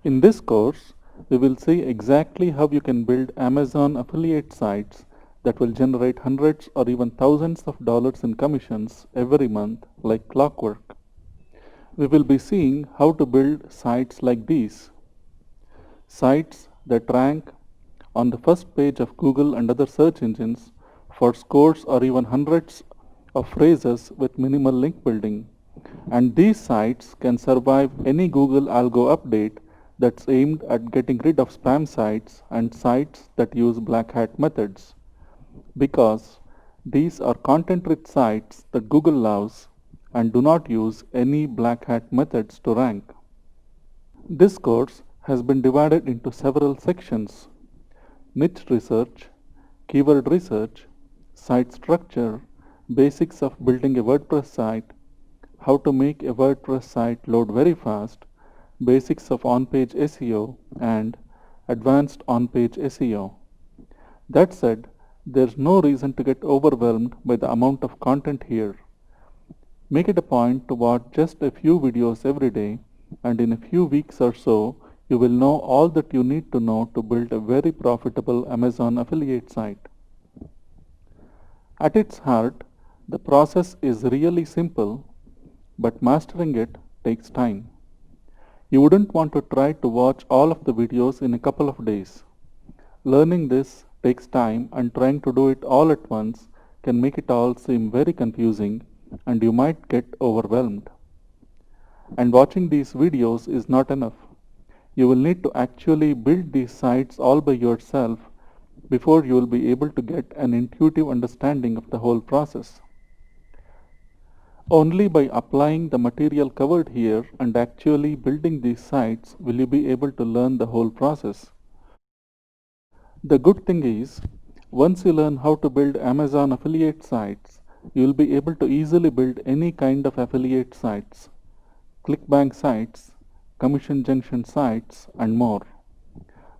In this course, we will see exactly how you can build Amazon affiliate sites that will generate hundreds or even thousands of dollars in commissions every month like clockwork. We will be seeing how to build sites like these. Sites that rank on the first page of Google and other search engines for scores or even hundreds of phrases with minimal link building. And these sites can survive any Google algo update that's aimed at getting rid of spam sites and sites that use black hat methods. Because these are content rich sites that Google loves and do not use any black hat methods to rank. This course has been divided into several sections: niche research, keyword research, site structure, basics of building a WordPress site, how to make a WordPress site load very fast, basics of on-page SEO, and advanced on-page SEO. That said, there's no reason to get overwhelmed by the amount of content here. Make it a point to watch just a few videos every day, and in a few weeks or so, you will know all that you need to know to build a very profitable Amazon affiliate site. At its heart, the process is really simple, but mastering it takes time. You wouldn't want to try to watch all of the videos in a couple of days. Learning this takes time, and trying to do it all at once can make it all seem very confusing and you might get overwhelmed. And watching these videos is not enough. You will need to actually build these sites all by yourself before you will be able to get an intuitive understanding of the whole process. Only by applying the material covered here and actually building these sites will you be able to learn the whole process. The good thing is, once you learn how to build Amazon affiliate sites, you will be able to easily build any kind of affiliate sites, ClickBank sites, Commission Junction sites, and more.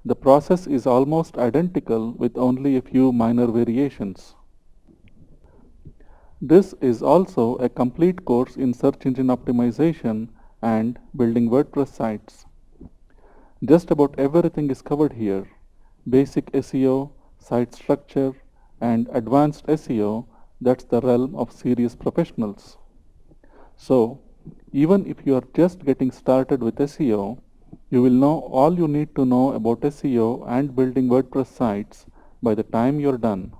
The process is almost identical with only a few minor variations. This is also a complete course in search engine optimization and building WordPress sites. Just about everything is covered here: basic SEO, site structure, and advanced SEO. That's the realm of serious professionals. So, even if you are just getting started with SEO, you will know all you need to know about SEO and building WordPress sites by the time you're done.